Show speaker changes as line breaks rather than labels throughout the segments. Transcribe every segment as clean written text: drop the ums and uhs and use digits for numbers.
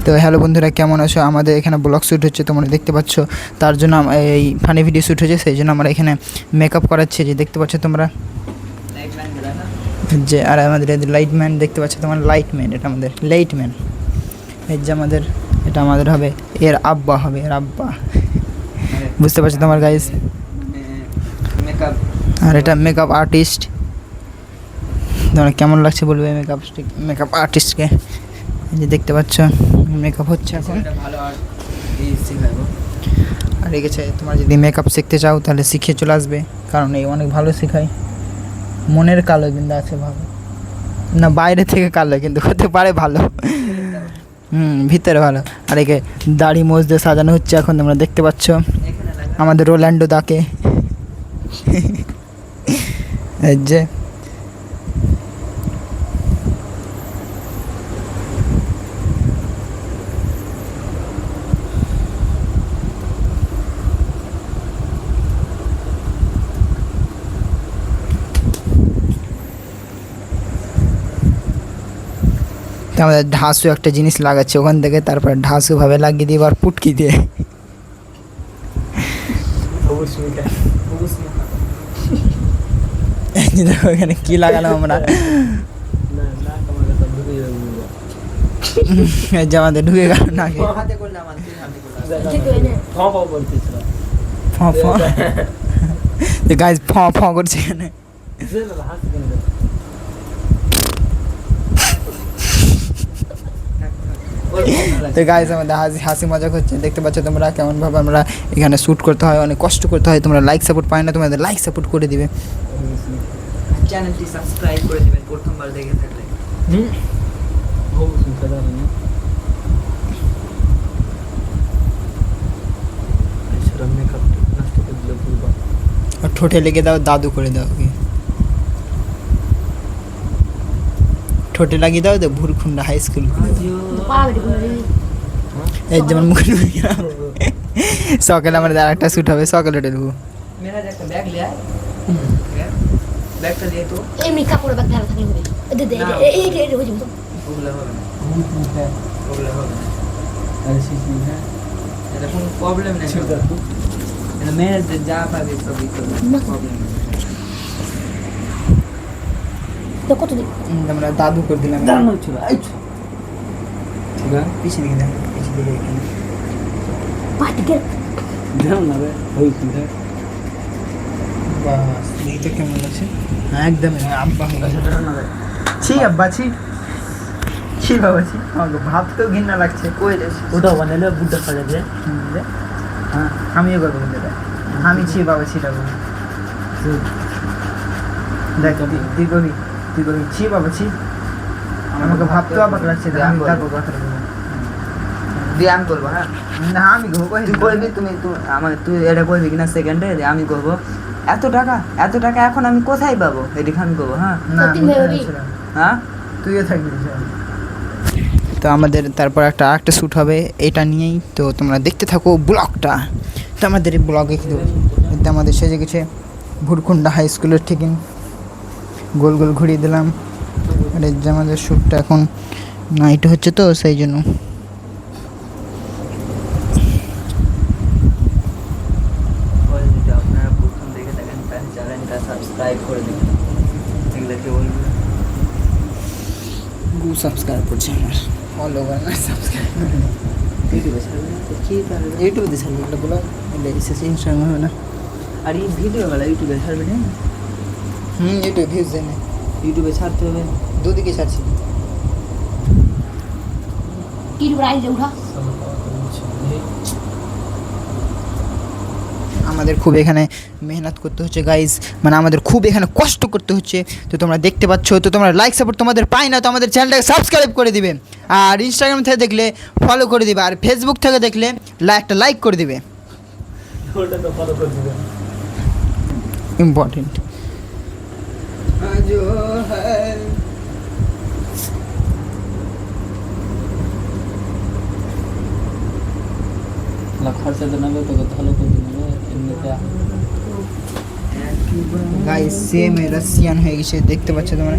তো হ্যালো বন্ধুরা, কেমন আছো? আমাদের এখানে ব্লগ শ্যুট হচ্ছে, তোমরা দেখতে পাচ্ছ। তার জন্য এই ফানি ভিডিও শ্যুট হচ্ছে, সেই জন্য আমরা এখানে মেকআপ করাচ্ছি, যে দেখতে পাচ্ছ তোমরা। যে আর আমাদের লাইটম্যান দেখতে পাচ্ছ তোমার, লাইটম্যান, এটা আমাদের লাইটম্যান। এই যে আমাদের, এটা আমাদের হবে, এর আব্বা হবে, এর আব্বা, বুঝতে পারছো তোমার গাইস।
মেকআপ,
আর এটা মেকআপ আর্টিস্ট। তোমরা কেমন লাগছে বলবে মেকআপ আর্টিস্টকে। এই যে দেখতে পাচ্ছ মেকআপ হচ্ছে এখন।
ভালো আর এই শেখাবো।
আর রেখেছে, তোমরা যদি মেকআপ শিখতে চাও তাহলে শিখে চলে আসবে, কারণ এই অনেক ভালো শেখায়। মনের কালো কিন্তু আছে ভালো না, বাইরে থেকে কালো কিন্তু হতে পারে ভালো, ভিতরে ভালো। আর একে দাড়ি মোজ দিয়ে সাজানো হচ্ছে এখন, তোমরা দেখতে পাচ্ছ আমাদের রোল্যান্ডো দাকে। এই যে তো আমাদের ঢাসু একটা জিনিস লাগাচ্ছে ওখান থেকে, তারপর ঢাসুভাবে লাগিয়ে দিয়ে আবার পুটকি দিয়ে। দেখো এখানে কি লাগানো আমরা, যে আমাদের ঢুকে গেল নাকি। গাইজ ফ ফ করছে এখানে। তো গাইজ আমাদের হাসি মজাক হচ্ছে, দেখতে পাচ্ছ তোমরা কেমনভাবে আমরা এখানে শ্যুট করতে হয়, অনেক কষ্ট করতে হয়। তোমরা লাইক সাপোর্ট পাই না, তোমাদের লাইক সাপোর্ট করে দিবে,
চ্যানেলটি সাবস্ক্রাইব করে দিবেন প্রথমবার দেখে থাকলে।
আর ঠোঁটে লেগে দাও, দাদু করে দাও, কি ঠোঁটে লাগিয়ে দাও, তো ভুরখুন্ডা হাই স্কুল। এই যেমন মুখে সকালে আমাদের আর একটা শ্যুট হবে, সকালে ঢুকবো।
মেরা একটা ব্যাগ লিয়া, ব্যাগটা দিয়ে তো
এমনি কাপড় ব্যাগ ধারা থাকলে হবে। এই হয়ে যাবে তো।
ওগুলো হবে না, ওগুলো হবে না। এটা কোনো প্রবলেম নেই, এটা মেয়েদের যা পাবে সবই তো প্রবলেম নেই।
তো কত দিন
আমরা দাদু করে দিলাম।
দাঁড়ানো ছিল
পিছিয়ে দিকে দেখ, পিছিয়ে দিকে এখানে
পাটিকে
জানো না রে হইছিল।
বাস দেখতে কেমন লাগছে। হ্যাঁ একদম আব্বা হয়ে গেছে। ছি আব্বা, ছি ছি বাবা, ছি আমাকে ভাবতেও ঘৃণা লাগছে।
কই রে ওটা বানালে বুদ্ধা ফেলে দে।
হ্যাঁ আমিও করবো কিন্তু এটা, আমি ছি বাবা, ছিটা বলি। দেখ তুই করবি, তুই করবি ছি বাবা, ছি। আমাকে ভাবতেও অবাক লাগছে, আমি তারপর কথাটা বলবো।
দিয়ে আমি করবো। হ্যাঁ
না আমি করবো,
তুই করবি, তুমি আমার তুই এটা করবি কিনা সেকেন্ডে আমি করবো। এত টাকা এখন আমি কোথায় পাবো, এদিকে আমি করবো। হ্যাঁ
না
হ্যাঁ
তুইও থাকবি। তো আমাদের তারপর একটা শ্যুট হবে এটা নিয়েই, তো তোমরা দেখতে থাকো ব্লগটা। তো আমাদের এই ব্লগে কিন্তু আমাদের সেজে গেছে ভুরকুন্ডা হাই স্কুলের ঠিক গোল গোল ঘুরিয়ে দিলাম। আর এই যে আমাদের শ্যুটটা এখন নাইট হচ্ছে, তো সেই জন্য
যদি আপনারা প্রথম দেখে থাকেন তাহলে চ্যানেলটা সাবস্ক্রাইব করে দেবেন। এগুলোকে বলবো
সাবস্ক্রাইব করছি, আমার ফলো করে না, সাবস্ক্রাইব করে না।
ইউটিউবে ছাড়বেন তো কি তাহলে
ইউটিউবে দিয়ে ছাড়বো, এটা বলো এসেছে, ইনস্টাগ্রাম হবে না।
আর এই ভিডিওগুলো ইউটিউবে ছাড়বেন।
ইউটিউবে ভিউজ দেয় না,
ইউটিউবে ছাড়তে হবে।
দুদিকে ছাড়ছি।
কি রাইল উঠা
আমাদের খুব এখানে মেহনত করতে হচ্ছে গাইজ, মানে আমাদের খুব এখানে কষ্ট করতে হচ্ছে। তো তোমরা দেখতে পাচ্ছ, তো তোমরা লাইক সাপোর্ট তোমাদের পাই না, তো আমাদের চ্যানেলটাকে সাবস্ক্রাইব করে দিবে, আর ইনস্টাগ্রাম থেকে দেখলে ফলো করে দিবে, আর ফেসবুক থেকে দেখলে একটা লাইক করে দিবে, ইম্পর্টেন্ট।
খরচা তো নেবে, তোকে ভালো করে দেবে এমনিতে।
গাইস সেম রাশিয়ান হয়ে গেছে, দেখতে পাচ্ছ তোমরা,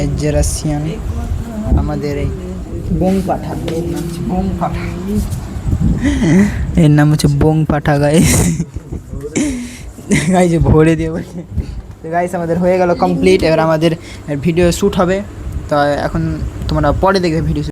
এই যে রাশিয়ান আমাদের এই বং পাঠা, বং পাঠা, এর নাম হচ্ছে বং পাঠা গাইস। গাইস ভরে দিয়ে বলছে। তো গাইস আমাদের হয়ে গেল কমপ্লিট। এবার আমাদের ভিডিও শ্যুট হবে, তো এখন তোমরা পরে দেখবে ভিডিও।